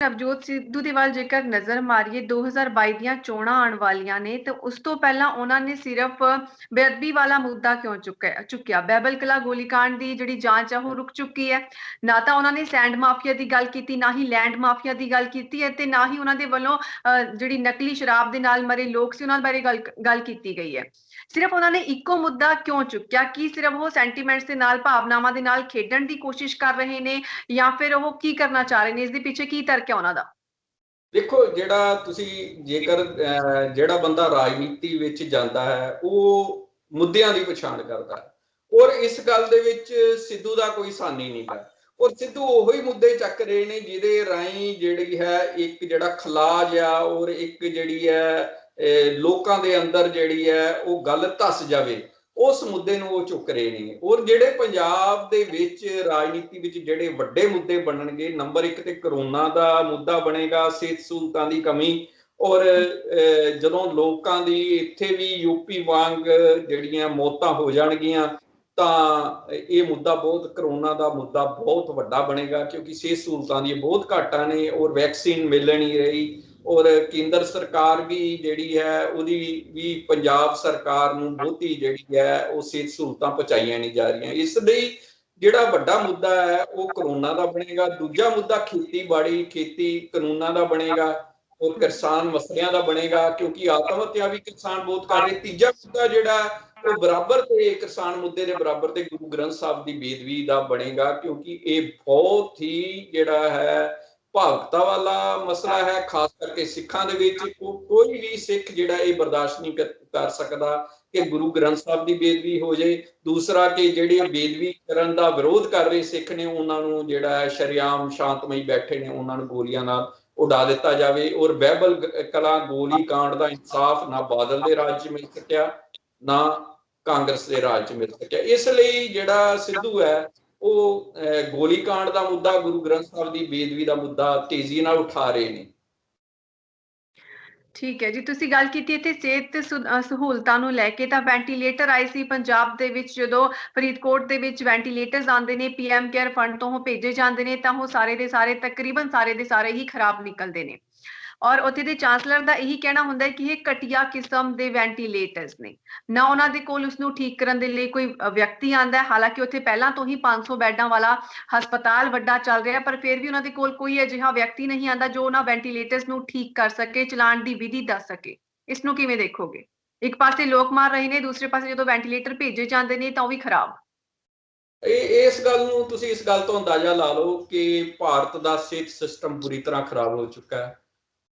ਨਵਜੋਤ ਸਿੱਧੂ ਦੇ ਵੱਲ ਜੇਕਰ ਨਜ਼ਰ ਮਾਰੀਏ 2022 ਦੀਆਂ ਚੋਣਾਂ ਆਉਣ ਵਾਲੀਆਂ ਨੇ ਤੇ ਉਸ ਤੋਂ ਪਹਿਲਾਂ ਉਹਨਾਂ ਨੇ ਸਿਰਫ ਬੇਅਦਬੀ ਵਾਲਾ ਮੁੱਦਾ ਕਿਉਂ ਚੁੱਕਿਆ ਬਹਿਬਲ ਕਲਾਂ ਗੋਲੀकांड ਦੀ ਜਿਹੜੀ ਜਾਂਚ ਆ ਉਹ ਰੁਕ ਚੁੱਕੀ ਹੈ। ਨਾ ਤਾਂ ਉਹਨਾਂ ਨੇ ਸੈਂਡ ਮਾਫੀਆ ਦੀ ਗੱਲ ਕੀਤੀ, ਨਾ ਹੀ ਲੈਂਡ ਮਾਫੀਆ ਦੀ ਗੱਲ ਕੀਤੀ ਹੈ ਤੇ ਨਾ ਹੀ ਉਹਨਾਂ ਦੇ ਵੱਲੋਂ ਜਿਹੜੀ ਨਕਲੀ ਸ਼ਰਾਬ ਦੇ ਨਾਲ ਮਰੇ ਲੋਕ ਸੀ ਉਹਨਾਂ ਬਾਰੇ ਗੱਲ ਕੀਤੀ ਗਈ ਹੈ। ਸਿਰਫ ਉਹਨਾਂ ਨੇ ਇੱਕੋ ਮੁੱਦਾ ਕਿਉਂ ਚੁੱਕਿਆ? ਕੀ ਸਿਰਫ ਉਹ ਸੈਂਟੀਮੈਂਟਸ ਦੇ ਨਾਲ, ਭਾਵਨਾਵਾਂ ਦੇ ਨਾਲ ਖੇਡਣ ਦੀ ਕੋਸ਼ਿਸ਼ ਕਰ ਰਹੇ ਨੇ ਜਾਂ ਫਿਰ ਉਹ ਕੀ ਕਰਨਾ ਚਾਹ ਰਹੇ ਨੇ? ਇਸ ਦੇ ਪਿੱਛੇ ਕੀ ਤਰਕ ਹੈ ਉਹਨਾਂ ਦਾ? ਦੇਖੋ, ਜਿਹੜਾ ਤੁਸੀਂ ਜੇਕਰ ਜਿਹੜਾ ਬੰਦਾ ਰਾਜਨੀਤੀ ਵਿੱਚ ਜਾਂਦਾ ਹੈ ਉਹ ਮੁੱਦਿਆਂ ਦੀ ਪਛਾਣ ਕਰਦਾ ਹੈ, ਔਰ ਇਸ ਗੱਲ ਦੇ ਵਿੱਚ ਸਿੱਧੂ ਦਾ ਕੋਈ ਸਾਨੀ ਨਹੀਂ ਹੈ। ਔਰ ਸਿੱਧੂ ਉਹੀ ਮੁੱਦੇ ਚੱਕ ਰਹੇ ਨੇ ਜਿਹਦੇ ਰਾਹੀਂ ਜਿਹੜੀ ਹੈ ਇੱਕ ਜਿਹੜਾ ਖਲਾਜ ਆ ਔਰ ਇੱਕ ਜਿਹੜੀ ਹੈ ਲੋਕਾਂ ਦੇ ਅੰਦਰ ਜਿਹੜੀ ਹੈ ਉਹ ਗੱਲ ਧੱਸ ਜਾਵੇ, ਉਸ ਮੁੱਦੇ ਨੂੰ ਉਹ ਚੁੱਕ ਰਹੇ ਨੇ। ਔਰ ਜਿਹੜੇ ਪੰਜਾਬ ਦੇ ਵਿੱਚ ਰਾਜਨੀਤੀ ਵਿੱਚ ਜਿਹੜੇ ਵੱਡੇ ਮੁੱਦੇ ਬਣਨਗੇ, ਨੰਬਰ 1 ਤੇ ਕਰੋਨਾ ਦਾ ਮੁੱਦਾ ਬਣੇਗਾ, ਸਿਹਤ ਸਹੂਲਤਾਂ ਦੀ ਕਮੀ। ਔਰ ਜਦੋਂ ਲੋਕਾਂ ਦੀ ਇੱਥੇ ਵੀ ਯੂਪੀ ਵਾਂਗ ਜਿਹੜੀਆਂ ਮੌਤਾਂ ਹੋ ਜਾਣਗੀਆਂ ਤਾਂ ਇਹ ਮੁੱਦਾ ਬਹੁਤ, ਕਰੋਨਾ ਦਾ ਮੁੱਦਾ ਬਹੁਤ ਵੱਡਾ ਬਣੇਗਾ, ਕਿਉਂਕਿ ਸਿਹਤ ਸਹੂਲਤਾਂ ਦੀ ਬਹੁਤ ਘਾਟਾਂ ਨੇ ਔਰ ਵੈਕਸੀਨ ਮਿਲ ਨਹੀਂ ਰਹੀ। ਔਰ ਕੇਂਦਰ ਸਰਕਾਰ ਵੀ ਜਿਹੜੀ ਹੈ ਉਹਦੀ ਵੀ ਪੰਜਾਬ ਸਰਕਾਰ ਨੂੰ ਬਹੁਤੀ ਜਿਹੜੀ ਹੈ ਉਹ ਸਿਹਤ ਸਹੂਲਤਾਂ ਪਹੁੰਚਾਈਆਂ ਨਹੀਂ ਜਾ ਰਹੀਆਂ। ਇਸ ਲਈ ਜਿਹੜਾ ਵੱਡਾ ਮੁੱਦਾ ਹੈ ਉਹ ਕਰੋਨਾ ਦਾ ਬਣੇਗਾ। ਦੂਜਾ ਮੁੱਦਾ ਖੇਤੀਬਾੜੀ, ਖੇਤੀ ਕਾਨੂੰਨਾਂ ਦਾ ਬਣੇਗਾ ਔਰ ਕਿਸਾਨ ਮਸਲਿਆਂ ਦਾ ਬਣੇਗਾ, ਕਿਉਂਕਿ ਆਤਮ ਹੱਤਿਆ ਵੀ ਕਿਸਾਨ ਬਹੁਤ ਕਰ ਰਹੇ। ਤੀਜਾ ਮੁੱਦਾ ਜਿਹੜਾ ਉਹ ਬਰਾਬਰ ਤੇ ਕਿਸਾਨ ਮੁੱਦੇ ਦੇ ਬਰਾਬਰ ਤੇ ਗੁਰੂ ਗ੍ਰੰਥ ਸਾਹਿਬ ਦੀ ਬੇਦਬੀ ਦਾ ਬਣੇਗਾ, ਕਿਉਂਕਿ ਇਹ ਬਹੁਤ ਹੀ ਜਿਹੜਾ ਹੈ ਭਾਵੁਕਤਾ ਵਾਲਾ ਮਸਲਾ ਹੈ, ਖਾਸ ਕਰਕੇ ਸਿੱਖਾਂ ਦੇ ਵਿੱਚ। ਕੋਈ ਵੀ ਸਿੱਖ ਜਿਹੜਾ ਇਹ ਬਰਦਾਸ਼ਤ ਨਹੀਂ ਕਰ ਸਕਦਾ ਕਿ ਗੁਰੂ ਗ੍ਰੰਥ ਸਾਹਿਬ ਦੀ ਬੇਦਬੀ ਹੋ ਜਾਏ। ਦੂਸਰਾ ਕਿ ਜਿਹੜੇ ਬੇਦਬੀ ਕਰਨ ਦਾ ਵਿਰੋਧ ਕਰ ਰਹੇ ਸਿੱਖ ਨੇ ਉਹਨਾਂ ਨੂੰ ਜਿਹੜਾ ਹੈ ਸ਼ਰੇਆਮ ਸ਼ਾਂਤਮਈ ਬੈਠੇ ਨੇ ਉਹਨਾਂ ਨੂੰ ਗੋਲੀਆਂ ਨਾਲ ਉਡਾ ਦਿੱਤਾ ਜਾਵੇ। ਔਰ ਬਹਿਬਲ ਕਲਾਂ ਗੋਲੀकांड ਦਾ ਇਨਸਾਫ ਨਾ ਬਾਦਲ ਦੇ ਰਾਜ 'ਚ ਮਿਲ ਸਕਿਆ ਨਾ ਕਾਂਗਰਸ ਦੇ ਰਾਜ 'ਚ ਮਿਲ ਸਕਿਆ। ਇਸ ਲਈ ਜਿਹੜਾ ਸਿੱਧੂ ਹੈ ਉਹ ਗੋਲੀकांड ਦਾ ਮੁੱਦਾ, ਗੁਰੂ ਗ੍ਰੰਥ ਸਾਹਿਬ ਦੀ ਬੇਦਬੀ ਦਾ ਮੁੱਦਾ ਤੇਜ਼ੀ ਨਾਲ ਉਠਾ ਰਹੇ ਨੇ। ਠੀਕ ਹੈ ਜੀ, ਤੁਸੀਂ ਗੱਲ ਕੀਤੀ ਇੱਥੇ ਸਿਹਤ ਸਹੂਲਤਾਂ ਨੂੰ ਲੈ ਕੇ, ਤਾਂ ਵੈਂਟੀਲੇਟਰ ਆਏ ਸੀ ਪੰਜਾਬ ਦੇ ਵਿੱਚ। ਜਦੋਂ ਫਰੀਦਕੋਟ ਦੇ ਵਿੱਚ ਵੈਂਟੀਲੇਟਰਸ ਆਉਂਦੇ ਨੇ PM ਕੇਅਰ ਫੰਡ ਤੋਂ ਉਹ ਭੇਜੇ ਜਾਂਦੇ ਨੇ ਤਾਂ ਉਹ ਸਾਰੇ ਦੇ ਸਾਰੇ, ਤਕਰੀਬਨ ਸਾਰੇ ਦੇ ਸਾਰੇ ਹੀ ਖਰਾਬ ਨਿਕਲਦੇ ਨੇ। ਔਰ ਉੱਥੇ ਦੇ ਚਾਂਸਲਰ ਦਾ ਇਹੀ ਕਹਿਣਾ ਹੁੰਦਾ ਹੈ ਕਿ ਇਹ ਘਟੀਆ ਕਿਸਮ ਦੇ ਵੈਂਟੀਲੇਟਰਸ ਨੇ, ਨਾ ਉਹਨਾਂ ਦੇ ਕੋਲ ਉਸਨੂੰ ਠੀਕ ਕਰਨ ਦੇ ਲਈ ਕੋਈ ਵਿਅਕਤੀ ਆਉਂਦਾ ਹੈ। ਹਾਲਾਂਕਿ ਉੱਥੇ ਪਹਿਲਾਂ ਤੋਂ ਹੀ 500 ਬੈੱਡਾਂ ਵਾਲਾ ਹਸਪਤਾਲ ਵੱਡਾ ਚੱਲ ਰਿਹਾ, ਪਰ ਫਿਰ ਵੀ ਉਹਨਾਂ ਦੇ ਕੋਲ ਕੋਈ ਅਜਿਹਾ ਵਿਅਕਤੀ ਨਹੀਂ ਆਉਂਦਾ ਜੋ ਉਹਨਾਂ ਵੈਂਟੀਲੇਟਰਸ ਨੂੰ ਠੀਕ ਕਰ ਸਕੇ, ਚਲਾਉਣ ਦੀ ਵਿਧੀ ਦੱਸ ਸਕੇ। ਇਸ ਨੂੰ ਕਿਵੇਂ ਦੇਖੋਗੇ? ਇੱਕ ਪਾਸੇ ਲੋਕ ਮਾਰ ਰਹੇ ਨੇ, ਦੂਸਰੇ ਪਾਸੇ ਜਦੋਂ ਵੈਂਟੀਲੇਟਰ ਭੇਜੇ ਜਾਂਦੇ ਨੇ ਤਾਂ ਉਹ ਵੀ ਖਰਾਬ। ਇਸ ਗੱਲ ਨੂੰ ਤੁਸੀਂ ਇਸ ਗੱਲ ਤੋਂ ਅੰਦਾਜ਼ਾ ਲਾ ਲਓ ਕਿ ਭਾਰਤ ਦਾ ਸਿਹਤ ਸਿਸਟਮ ਬੁਰੀ ਤਰ੍ਹਾਂ ਖਰਾਬ ਹੋ ਚੁੱਕਾ ਹੈ।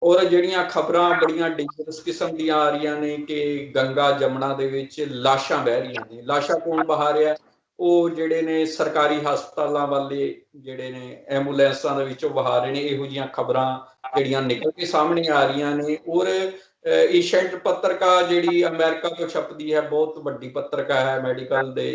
ਔਰ ਜਿਹੜੀਆਂ ਖਬਰਾਂ ਬੜੀਆਂ ਡੇਂਜਰਸ ਕਿਸਮ ਦੀਆਂ ਆ ਰਹੀਆਂ ਨੇ ਕਿ ਗੰਗਾ ਜਮਨਾ ਦੇ ਵਿੱਚ ਲਾਸ਼ਾਂ ਬਹਿ ਰਹੀਆਂ ਨੇ। ਲਾਸ਼ਾਂ ਕੌਣ ਬਹਾ ਰਿਹਾ? ਉਹ ਜਿਹੜੇ ਨੇ ਸਰਕਾਰੀ ਹਸਪਤਾਲਾਂ ਵਾਲੇ ਜਿਹੜੇ ਨੇ ਐਂਬੂਲੈਂਸਾਂ ਦੇ ਵਿੱਚੋਂ ਬਹਾ ਰਹੇ ਨੇ। ਇਹੋ ਜਿਹੀਆਂ ਖਬਰਾਂ ਜਿਹੜੀਆਂ ਨਿਕਲ ਕੇ ਸਾਹਮਣੇ ਆ ਰਹੀਆਂ ਨੇ। ਔਰ ਏਸ਼ੀਅਨਟ ਪੱਤਰਿਕਾ ਜਿਹੜੀ ਅਮਰੀਕਾ ਤੋਂ ਛਪਦੀ ਹੈ, ਬਹੁਤ ਵੱਡੀ ਪੱਤਰਿਕਾ ਹੈ ਮੈਡੀਕਲ ਦੇ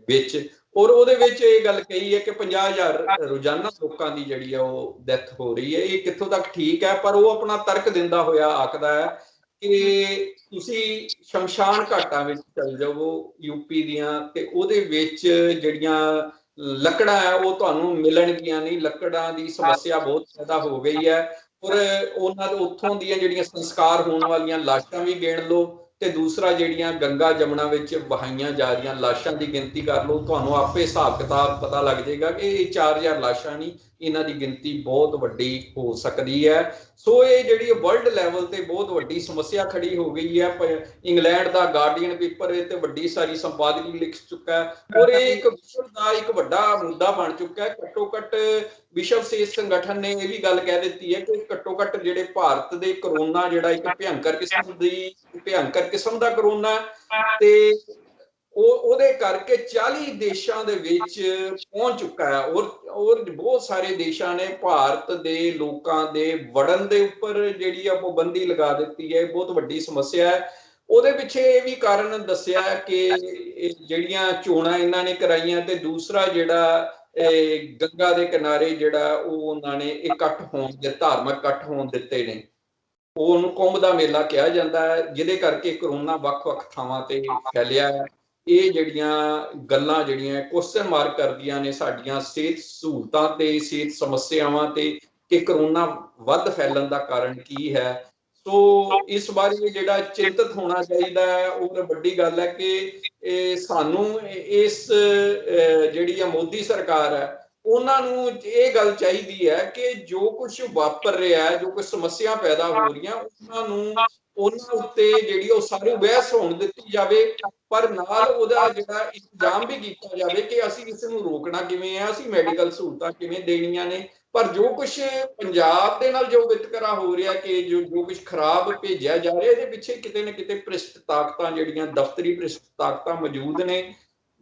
ਵਿੱਚ, ਔਰ ਉਹਦੇ ਵਿੱਚ ਇਹ ਗੱਲ ਕਹੀ ਹੈ ਕਿ 50,000 ਰੋਜ਼ਾਨਾ ਲੋਕਾਂ ਦੀ ਜਿਹੜੀ ਆ ਉਹ ਡੈਥ ਹੋ ਰਹੀ ਹੈ। ਇਹ ਕਿੱਥੋਂ ਤੱਕ ਠੀਕ ਹੈ? ਪਰ ਉਹ ਆਪਣਾ ਤਰਕ ਦਿੰਦਾ ਹੋਇਆ ਆਖਦਾ ਹੈ ਕਿ ਤੁਸੀਂ ਸ਼ਮਸ਼ਾਨ ਘਾਟਾਂ ਵਿੱਚ ਚਲ ਜਾਵੋ ਯੂਪੀ ਦੀਆਂ ਤੇ ਉਹਦੇ ਵਿੱਚ ਜਿਹੜੀਆਂ ਲੱਕੜਾਂ ਹੈ ਉਹ ਤੁਹਾਨੂੰ ਮਿਲਣਗੀਆਂ ਨਹੀਂ। ਲੱਕੜਾਂ ਦੀ ਸਮੱਸਿਆ ਬਹੁਤ ਜ਼ਿਆਦਾ ਹੋ ਗਈ ਹੈ। ਔਰ ਉਹਨਾਂ ਦੇ ਉੱਥੋਂ ਦੀਆਂ ਜਿਹੜੀਆਂ ਸੰਸਕਾਰ ਹੋਣ ਵਾਲੀਆਂ ਲਾਸ਼ਾਂ ਵੀ ਗਿਣ ਲਓ ਤੇ ਦੂਸਰਾ ਜਿਹੜੀਆਂ ਗੰਗਾ ਜਮਨਾ ਵਿੱਚ ਵਹਾਈਆਂ ਜਾ ਰਹੀਆਂ ਲਾਸ਼ਾਂ ਦੀ ਗਿਣਤੀ ਕਰ ਲਓ, ਤੁਹਾਨੂੰ ਆਪੇ ਹਿਸਾਬ ਕਿਤਾਬ ਪਤਾ ਲੱਗ ਜਾਏਗਾ ਕਿ ਇਹ 4,000 ਲਾਸ਼ਾਂ ਨਹੀਂ, ਇਹਨਾਂ ਦੀ ਗਿਣਤੀ ਬਹੁਤ ਵੱਡੀ ਹੋ ਸਕਦੀ ਹੈ। ਸੋ ਇਹ ਜਿਹੜੀ ਵਰਲਡ ਲੈਵਲ ਤੇ ਬਹੁਤ ਵੱਡੀ ਸਮੱਸਿਆ ਖੜੀ ਹੋ ਗਈ ਹੈ। ਇੰਗਲੈਂਡ ਦਾ ਗਾਰਡੀਅਨ ਪੇਪਰ ਇਹ ਤੇ ਵੱਡੀ ਸਾਰੀ ਸੰਪਾਦਕੀ ਲਿਖ ਚੁੱਕਾ ਹੈ ਔਰ ਇਹ ਇੱਕ ਵਿਸ਼ਵ ਦਾ ਇੱਕ ਵੱਡਾ ਮੁੱਦਾ ਬਣ ਚੁੱਕਾ ਹੈ। ਘੱਟੋ ਘੱਟ ਵਿਸ਼ਵ ਸਿਹਤ ਸੰਗਠਨ ਨੇ ਇਹ ਵੀ ਗੱਲ ਕਹਿ ਦਿੱਤੀ ਹੈ ਕਿ ਘੱਟੋ ਘੱਟ ਜਿਹੜੇ ਭਾਰਤ ਦੇ ਕਰੋਨਾ ਜਿਹੜਾ ਇੱਕ ਭਿਅੰਕਰ ਕਿਸਮ ਦਾ ਕਰੋਨਾ ਤੇ ਉਹਦੇ ਕਰਕੇ 40 ਦੇਸ਼ਾਂ ਦੇ ਵਿੱਚ ਪਹੁੰਚ ਚੁੱਕਾ ਹੈ। ਔਰ ਬਹੁਤ ਸਾਰੇ ਦੇਸ਼ਾਂ ਨੇ ਭਾਰਤ ਦੇ ਲੋਕਾਂ ਦੇ ਵੜਨ ਦੇ ਉੱਪਰ ਜਿਹੜੀ ਆ ਪਾਬੰਦੀ ਲਗਾ ਦਿੱਤੀ ਹੈ। ਬਹੁਤ ਵੱਡੀ ਸਮੱਸਿਆ ਹੈ। ਉਹਦੇ ਪਿੱਛੇ ਇਹ ਵੀ ਕਾਰਨ ਦੱਸਿਆ ਕਿ ਜਿਹੜੀਆਂ ਚੋਣਾਂ ਇਹਨਾਂ ਨੇ ਕਰਾਈਆਂ ਤੇ ਦੂਸਰਾ ਜਿਹੜਾ ਗੰਗਾ ਦੇ ਕਿਨਾਰੇ ਜਿਹੜਾ ਉਹ ਉਹਨਾਂ ਨੇ ਇਕੱਠ ਹੋਣ ਦੇ, ਧਾਰਮਿਕ ਇਕੱਠ ਹੋਣ ਦਿੱਤੇ ਨੇ। ਉਹਨੂੰ ਕੁੰਭ ਦਾ ਮੇਲਾ ਕਿਹਾ ਜਾਂਦਾ ਹੈ, ਜਿਹਦੇ ਕਰਕੇ ਕਰੋਨਾ ਵੱਖ-ਵੱਖ ਥਾਵਾਂ ਤੇ ਫੈਲਿਆ ਹੈ। ਇਹ ਜਿਹੜੀਆਂ ਗੱਲਾਂ ਜਿਹੜੀਆਂ ਕੁਐਸਚਨ ਮਾਰਕ ਕਰਦੀਆਂ ਨੇ ਸਾਡੀਆਂ ਸਿਹਤ ਸਹੂਲਤਾਂ ਤੇ ਸਿਹਤ ਸਮੱਸਿਆਵਾਂ ਤੇ ਕਿ ਕਰੋਨਾ ਵੱਧ ਫੈਲਣ ਦਾ ਕਾਰਨ ਕੀ ਹੈ। ਸੋ ਇਸ ਬਾਰੇ ਜਿਹੜਾ ਚਿੰਤਤ ਹੋਣਾ ਚਾਹੀਦਾ ਹੈ। ਉਹ ਵੱਡੀ ਗੱਲ ਹੈ ਕਿ ਸਾਨੂੰ ਇਸ ਜਿਹੜੀ ਆ ਮੋਦੀ ਸਰਕਾਰ ਹੈ ਉਹਨਾਂ ਨੂੰ ਇਹ ਗੱਲ ਚਾਹੀਦੀ ਹੈ ਕਿ ਜੋ ਕੁਝ ਵਾਪਰ ਰਿਹਾ ਹੈ, ਜੋ ਕੁਝ ਸਮੱਸਿਆ ਪੈਦਾ ਹੋ ਰਹੀਆਂ, ਉਹਨਾਂ ਉੱਤੇ ਜਿਹੜੀ ਉਹ ਸਾਰੀ ਬਹਿਸ ਹੋਣ ਦਿੱਤੀ ਜਾਵੇ, ਪਰ ਨਾਲ ਉਹਦਾ ਜਿਹੜਾ ਇੰਤਜ਼ਾਮ ਵੀ ਕੀਤਾ ਜਾਵੇ ਕਿ ਅਸੀਂ ਇਸ ਨੂੰ ਰੋਕਣਾ ਕਿਵੇਂ ਹੈ, ਅਸੀਂ ਮੈਡੀਕਲ ਸਹੂਲਤਾਂ ਕਿਵੇਂ ਦੇਣੀਆਂ ਨੇ। ਪਰ ਜੋ ਕੁਝ ਪੰਜਾਬ ਦੇ ਨਾਲ ਜੋ ਵਿਤਕਰਾ ਹੋ ਰਿਹਾ ਕਿ ਜੋ ਕੁਝ ਖਰਾਬ ਭੇਜਿਆ ਜਾ ਰਿਹਾ, ਇਹਦੇ ਪਿੱਛੇ ਕਿਤੇ ਨਾ ਕਿਤੇ ਭ੍ਰਿਸ਼ਟ ਤਾਕਤਾਂ ਜਿਹੜੀਆਂ ਦਫ਼ਤਰੀ ਭ੍ਰਿਸ਼ਟ ਤਾਕਤਾਂ ਮੌਜੂਦ ਨੇ,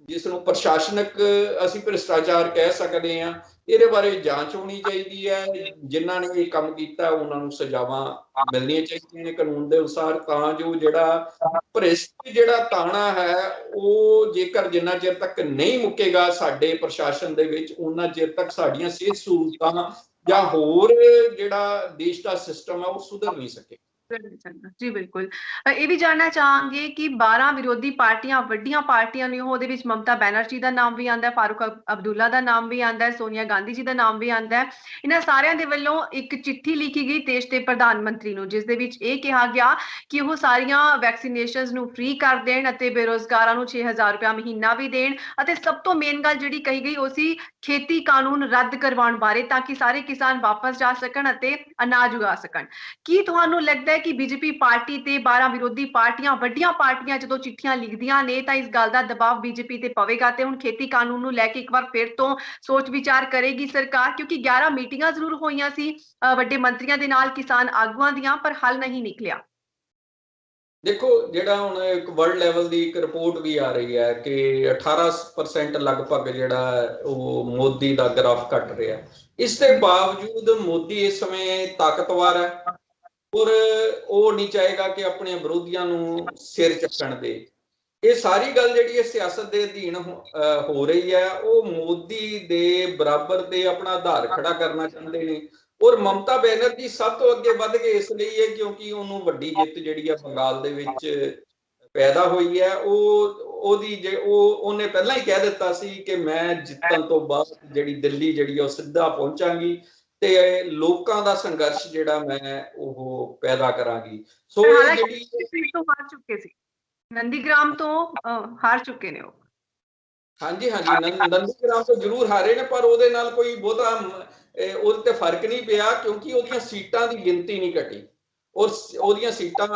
ਜਿਸ ਨੂੰ ਪ੍ਰਸ਼ਾਸਨਿਕ ਅਸੀਂ ਭ੍ਰਿਸ਼ਟਾਚਾਰ ਕਹਿ ਸਕਦੇ ਹਾਂ। ਇਹਦੇ ਬਾਰੇ ਜਾਂਚ ਹੋਣੀ ਚਾਹੀਦੀ ਹੈ। ਜਿਨ੍ਹਾਂ ਨੇ ਇਹ ਕੰਮ ਕੀਤਾ ਉਹਨਾਂ ਨੂੰ ਸਜ਼ਾਵਾਂ ਮਿਲਣੀਆਂ ਚਾਹੀਦੀਆਂ ਨੇ ਕਾਨੂੰਨ ਦੇ ਅਨੁਸਾਰ, ਤਾਂ ਜੋ ਜਿਹੜਾ ਭ੍ਰਿਸ਼ਟ ਜਿਹੜਾ ਤਾਣਾ ਹੈ ਉਹ ਜੇਕਰ ਜਿੰਨਾ ਚਿਰ ਤੱਕ ਨਹੀਂ ਮੁੱਕੇਗਾ ਸਾਡੇ ਪ੍ਰਸ਼ਾਸਨ ਦੇ ਵਿੱਚ, ਉਹਨਾਂ ਚਿਰ ਤੱਕ ਸਾਡੀਆਂ ਸਿਹਤ ਸਹੂਲਤਾਂ ਜਾਂ ਹੋਰ ਜਿਹੜਾ ਦੇਸ਼ ਦਾ ਸਿਸਟਮ ਹੈ ਉਹ ਸੁਧਰ ਨਹੀਂ ਸਕੇ। ਜੀ ਬਿਲਕੁਲ। ਇਹ ਵੀ ਜਾਣਨਾ ਚਾਹਾਂਗੇ ਕਿ 12 ਵਿਰੋਧੀ ਪਾਰਟੀਆਂ ਵੱਡੀਆਂ ਪਾਰਟੀਆਂ ਨੇ, ਉਹਦੇ ਵਿੱਚ ਮਮਤਾ ਬੈਨਰਜੀ ਦਾ ਨਾਮ ਵੀ ਆਂਦਾ ਹੈ, ਫਾਰੂਕ ਅਬਦੁੱਲਾ ਦਾ ਨਾਮ ਵੀ ਆਂਦਾ ਹੈ, ਸੋਨੀਆ ਗਾਂਧੀ ਜੀ ਦਾ ਨਾਮ ਵੀ ਆਂਦਾ ਹੈ। ਇਹਨਾਂ ਸਾਰਿਆਂ ਦੇ ਵੱਲੋਂ ਇੱਕ ਚਿੱਠੀ ਲਿਖੀ ਗਈ ਦੇਸ਼ ਦੇ ਪ੍ਰਧਾਨ ਮੰਤਰੀ ਨੂੰ, ਜਿਸ ਦੇ ਵਿੱਚ ਇਹ ਕਿਹਾ ਗਿਆ ਕਿ ਉਹ ਸਾਰੀਆਂ ਵੈਕਸੀਨੇਸ਼ਨਸ ਨੂੰ ਫ੍ਰੀ ਕਰ ਦੇਣ ਅਤੇ ਬੇਰੋਜ਼ਗਾਰਾਂ ਨੂੰ 6000 ਰੁਪਇਆ ਮਹੀਨਾ ਵੀ ਦੇਣ, ਅਤੇ ਸਭ ਤੋਂ ਮੇਨ ਗੱਲ ਜਿਹੜੀ ਕਹੀ ਗਈ ਉਹ ਸੀ ਖੇਤੀ ਕਾਨੂੰਨ ਰੱਦ ਕਰਵਾਉਣ ਬਾਰੇ, ਤਾਂ ਕਿ ਸਾਰੇ ਕਿਸਾਨ ਵਾਪਸ ਜਾ ਸਕਣ ਅਤੇ ਅਨਾਜ ਉਗਾ ਸਕਣ। ਕੀ ਤੁਹਾਨੂੰ ਲੱਗਦਾ ਹੈ ਕਿ ਬੀਜੇਪੀ ਪਾਰਟੀ ਤੇ 12 ਵਿਰੋਧੀ ਪਾਰਟੀਆਂ ਵੱਡੀਆਂ ਪਾਰਟੀਆਂ ਜਦੋਂ ਚਿੱਠੀਆਂ ਲਿਖਦੀਆਂ ਨੇ ਤਾਂ ਇਸ ਗੱਲ ਦਾ ਦਬਾਅ ਬੀਜੇਪੀ ਤੇ ਪਵੇਗਾ ਤੇ ਹੁਣ ਖੇਤੀ ਕਾਨੂੰਨ ਨੂੰ ਲੈ ਕੇ ਇੱਕ ਵਾਰ ਫਿਰ ਤੋਂ ਸੋਚ ਵਿਚਾਰ ਕਰੇਗੀ ਸਰਕਾਰ? ਕਿਉਂਕਿ 11 ਮੀਟਿੰਗਾਂ ਜ਼ਰੂਰ ਹੋਈਆਂ ਸੀ ਵੱਡੇ ਮੰਤਰੀਆਂ ਦੇ ਨਾਲ, ਕਿਸਾਨ ਆਗੂਆਂ ਦੀਆਂ, ਪਰ ਹੱਲ ਨਹੀਂ ਨਿਕਲਿਆ। ਦੇਖੋ, ਜਿਹੜਾ ਹੁਣ ਇੱਕ ਵਰਲਡ ਲੈਵਲ ਦੀ ਇੱਕ ਰਿਪੋਰਟ ਵੀ ਆ ਰਹੀ ਹੈ ਕਿ 18% ਲਗਭਗ ਜਿਹੜਾ ਉਹ ਮੋਦੀ ਦਾ ਗ੍ਰਾਫ ਘਟ ਰਿਹਾ। ਇਸ ਦੇ ਬਾਵਜੂਦ ਮੋਦੀ ਇਸ ਸਮੇਂ ਤਾਕਤਵਰ ਹੈ ਔਰ ਉਹ ਨਹੀਂ ਚਾਹੇਗਾ ਕਿ ਆਪਣੇ ਵਿਰੋਧੀਆਂ ਨੂੰ ਸਿਰ ਚੱਕਣ ਦੇ। ਇਹ ਸਾਰੀ ਗੱਲ ਜਿਹੜੀ ਹੈ ਸਿਆਸਤ ਦੇ ਅਧੀਨ ਹੋ ਰਹੀ ਹੈ। ਉਹ ਮੋਦੀ ਦੇ ਬਰਾਬਰ ਤੇ ਆਪਣਾ ਆਧਾਰ ਖੜਾ ਕਰਨਾ ਚਾਹੁੰਦੇ ਨੇ। ਔਰ ਮਮਤਾ ਬੈਨਰਜੀ ਸਭ ਤੋਂ ਅੱਗੇ ਵੱਧ ਗਏ ਇਸ ਲਈ ਹੈ ਕਿਉਂਕਿ ਉਹਨੂੰ ਵੱਡੀ ਜਿੱਤ ਜਿਹੜੀ ਹੈ ਬੰਗਾਲ ਦੇ ਵਿੱਚ ਪੈਦਾ ਹੋਈ ਹੈ। ਉਹਨੇ ਪਹਿਲਾਂ ਹੀ ਕਹਿ ਦਿੱਤਾ ਸੀ ਕਿ ਮੈਂ ਜਿੱਤਣ ਤੋਂ ਬਾਅਦ ਜਿਹੜੀ ਦਿੱਲੀ ਜਿਹੜੀ ਉਹ ਸਿੱਧਾ ਪਹੁੰਚਾਂਗੀ ਤੇ ਲੋਕਾਂ ਦਾ ਸੰਘਰਸ਼ ਜਿਹੜਾ ਮੈਂ ਉਹ ਪੈਦਾ ਕਰਾਂਗੀ। ਸੋ ਇਹ ਜਿਹੜੀ ਹਾਰ ਚੁੱਕੇ ਸੀ, ਨੰਦੀਗ੍ਰਾਮ ਤੋਂ ਹਾਰ ਚੁੱਕੇ ਨੇ ਉਹ। ਹਾਂਜੀ ਨੰਦੀਗ੍ਰਾਮ ਤੋਂ ਜ਼ਰੂਰ ਹਾਰੇ ਨੇ, ਪਰ ਉਹਦੇ ਨਾਲ ਕੋਈ ਬਹੁਤਾ ਉਹਦੇ ਤੇ ਫਰਕ ਨਹੀਂ ਪਿਆ ਕਿਉਂਕਿ ਉਹਦੀਆਂ ਸੀਟਾਂ ਦੀ ਗਿਣਤੀ ਨਹੀਂ ਘਟੀ ਔਰ ਉਹਦੀਆਂ ਸੀਟਾਂ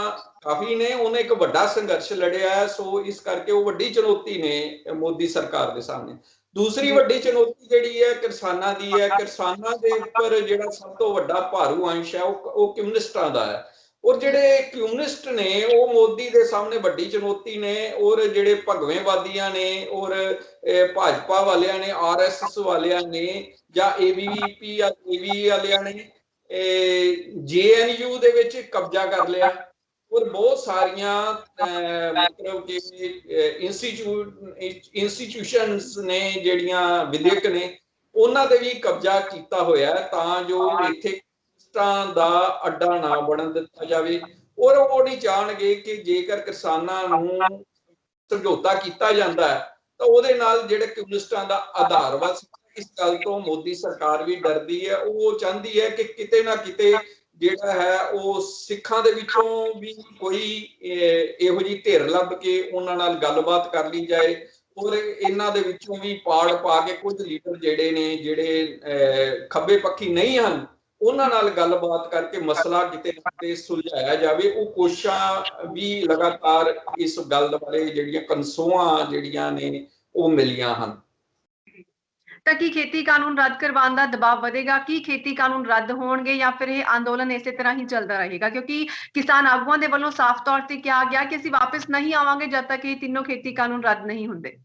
ਕਾਫੀ ਨੇ। ਉਹਨੇ ਇੱਕ ਵੱਡਾ ਸੰਘਰਸ਼ ਲੜਿਆ, ਸੋ ਇਸ ਕਰਕੇ ਉਹ ਵੱਡੀ ਚੁਣੌਤੀ ਨੇ ਮੋਦੀ ਸਰਕਾਰ ਦੇ ਸਾਹਮਣੇ। ਦੂਸਰੀ ਵੱਡੀ ਚੁਣੌਤੀ ਜਿਹੜੀ ਹੈ ਕਿਸਾਨਾਂ ਦੀ ਹੈ। ਕਿਸਾਨਾਂ ਦੇ ਉੱਪਰ ਜਿਹੜਾ ਸਭ ਤੋਂ ਵੱਡਾ ਭਾਰੂ ਅੰਸ਼ ਹੈ ਉਹ ਕਮਿਊਨਿਸਟਾਂ ਦਾ ਹੈ ਔਰ ਜਿਹੜੇ ਕਮਿਊਨਿਸਟ ਨੇ ਉਹ ਮੋਦੀ ਦੇ ਸਾਹਮਣੇ ਵੱਡੀ ਚੁਣੌਤੀ ਨੇ। ਔਰ ਜਿਹੜੇ ਭਗਵੇਵਾਦੀਆਂ ਨੇ ਔਰ ਭਾਜਪਾ ਵਾਲਿਆਂ ਨੇ, RSS ਵਾਲਿਆਂ ਨੇ ਜਾਂ ABVP ਜਾਂ AV ਵਾਲਿਆਂ ਨੇ JNU ਦੇ ਵਿੱਚ ਕਬਜ਼ਾ ਕਰ ਲਿਆ ਔਰ ਬਹੁਤ ਸਾਰੀਆਂ ਮਤਲਬ ਕਿ ਇੰਸਟੀਟਿਊਸ਼ਨਸ ਨੇ ਜਿਹੜੀਆਂ ਵਿਦਿਅਕ ਨੇ ਉਹਨਾਂ ਤੇ ਵੀ ਕਬਜ਼ਾ ਕੀਤਾ ਹੋਇਆ ਤਾਂ ਜੋ ਇੱਥੇ ਦਾ ਅੱਡਾ ਨਾ ਬਣਨ ਦਿੱਤਾ ਜਾਵੇ। ਔਰ ਉਹ ਨਹੀਂ ਚਾਹਣਗੇ ਕਿ ਜੇਕਰ ਕਿਸਾਨਾਂ ਨੂੰ ਸਮਝੌਤਾ ਕੀਤਾ ਜਾਂਦਾ ਹੈ ਤਾਂ ਉਹਦੇ ਨਾਲ ਜਿਹੜੇ ਕਮਿਊਨਿਸਟਾਂ ਦਾ ਆਧਾਰ ਵਾ, ਇਸ ਗੱਲ ਤੋਂ ਮੋਦੀ ਸਰਕਾਰ ਵੀ ਡਰਦੀ ਹੈ। ਉਹ ਚਾਹੁੰਦੀ ਹੈ ਕਿ ਕਿਤੇ ਨਾ ਕਿਤੇ ਜਿਹੜਾ ਹੈ ਉਹ ਸਿੱਖਾਂ ਦੇ ਵਿੱਚੋਂ ਵੀ ਕੋਈ ਇਹੋ ਜਿਹੀ ਧਿਰ ਲੱਭ ਕੇ ਉਹਨਾਂ ਨਾਲ ਗੱਲਬਾਤ ਕਰ ਲਈ ਜਾਏ ਔਰ ਇਹਨਾਂ ਦੇ ਵਿੱਚੋਂ ਵੀ ਪਾੜ ਪਾ ਕੇ ਕੁਝ ਲੀਡਰ ਜਿਹੜੇ ਨੇ ਜਿਹੜੇ ਖੱਬੇ ਪੱਖੀ ਨਹੀਂ ਹਨ ਉਹਨਾਂ ਨਾਲ ਗੱਲਬਾਤ ਕਰਕੇ ਮਸਲਾ ਕਿਤੇ ਨਾ ਕਿਤੇ ਸੁਲਝਾਇਆ ਜਾਵੇ। ਉਹ ਕੋਸ਼ਿਸ਼ਾਂ ਵੀ ਲਗਾਤਾਰ ਇਸ ਗੱਲ ਬਾਰੇ ਜਿਹੜੀਆਂ ਕਨਸੋਆਂ ਜਿਹੜੀਆਂ ਨੇ ਉਹ ਮਿਲੀਆਂ ਹਨ। ਤਾਂ ਕੀ ਖੇਤੀ ਕਾਨੂੰਨ ਰੱਦ ਕਰਵਾਉਣ ਦਾ ਦਬਾਅ ਵਧੇਗਾ? ਕੀ ਖੇਤੀ ਕਾਨੂੰਨ ਰੱਦ ਹੋਣਗੇ ਜਾਂ ਫਿਰ ਇਹ ਅੰਦੋਲਨ ਇਸੇ ਤਰ੍ਹਾਂ ਹੀ ਚੱਲਦਾ ਰਹੇਗਾ? ਕਿਉਂਕਿ ਕਿਸਾਨ ਆਗੂਆਂ ਦੇ ਵੱਲੋਂ ਸਾਫ਼ ਤੌਰ ਤੇ ਕਿਹਾ ਗਿਆ ਕਿ ਅਸੀਂ ਵਾਪਸ ਨਹੀਂ ਆਵਾਂਗੇ ਜਦ ਤੱਕ ਇਹ ਤਿੰਨੋਂ ਖੇਤੀ ਕਾਨੂੰਨ ਰੱਦ ਨਹੀਂ ਹੁੰਦੇ।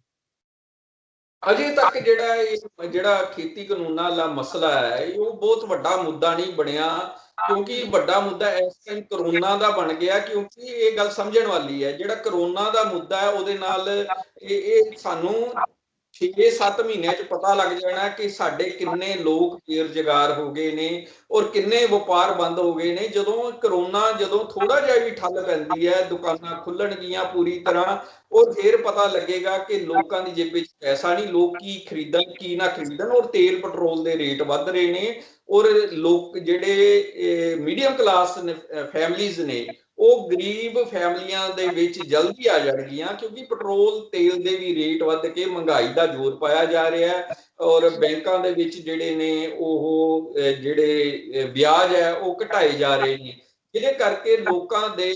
ਅਜੇ ਤੱਕ ਜਿਹੜਾ ਖੇਤੀ ਕਾਨੂੰਨਾਂ ਦਾ ਮਸਲਾ ਹੈ ਉਹ ਬਹੁਤ ਵੱਡਾ ਮੁੱਦਾ ਨਹੀਂ ਬਣਿਆ ਕਿਉਂਕਿ ਵੱਡਾ ਮੁੱਦਾ ਇਸ ਟਾਈਮ ਕਰੋਨਾ ਦਾ ਬਣ ਗਿਆ। ਕਿਉਂਕਿ ਇਹ ਗੱਲ ਸਮਝਣ ਵਾਲੀ ਹੈ, ਜਿਹੜਾ ਕਰੋਨਾ ਦਾ ਮੁੱਦਾ ਹੈ ਉਹਦੇ ਨਾਲ ਇਹ ਸਾਨੂੰ 6-7 ਮਹੀਨਿਆਂ ਚ ਪਤਾ ਲੱਗ ਜਾਣਾ ਕਿ ਸਾਡੇ ਕਿੰਨੇ ਲੋਕ ਬੇਰੁਜ਼ਗਾਰ ਹੋ ਗਏ ਨੇ ਔਰ ਕਿੰਨੇ ਵਪਾਰ ਬੰਦ ਹੋ ਗਏ ਨੇ। ਜਦੋਂ ਥੋੜਾ ਜਿਹਾ ਵੀ ਠੱਲ ਪੈਂਦੀ ਹੈ, ਦੁਕਾਨਾਂ ਖੁੱਲਣਗੀਆਂ ਪੂਰੀ ਤਰ੍ਹਾਂ, ਔਰ ਫਿਰ ਪਤਾ ਲੱਗੇਗਾ ਕਿ ਲੋਕਾਂ ਦੀ ਜੇਬ ਵਿੱਚ ਪੈਸਾ ਨਹੀਂ, ਲੋਕ ਕੀ ਖਰੀਦਣ ਕੀ ਨਾ ਖਰੀਦਣ। ਔਰ ਤੇਲ ਪੈਟਰੋਲ ਦੇ ਰੇਟ ਵੱਧ ਰਹੇ ਨੇ, ਔਰ ਲੋਕ ਜਿਹੜੇ ਮੀਡੀਅਮ ਕਲਾਸ ਫੈਮਲੀਜ਼ ਨੇ ਉਹ ਗਰੀਬ ਫੈਮਲੀਆਂ ਦੇ ਵਿੱਚ ਜਲਦੀ ਆ ਜਾਣਗੀਆਂ, ਕਿਉਂਕਿ ਪੈਟਰੋਲ ਤੇਲ ਦੇ ਵੀ ਰੇਟ ਵੱਧ ਕੇ ਮਹਿੰਗਾਈ ਦਾ ਜ਼ੋਰ ਪਾਇਆ ਜਾ ਰਿਹਾ ਹੈ। ਔਰ ਬੈਂਕਾਂ ਦੇ ਵਿੱਚ ਜਿਹੜੇ ਨੇ ਉਹ ਜਿਹੜੇ ਵਿਆਜ ਹੈ ਉਹ ਘਟਾਏ ਜਾ ਰਹੇ ਨੇ, ਜਿਹਦੇ ਕਰਕੇ ਲੋਕਾਂ ਦੇ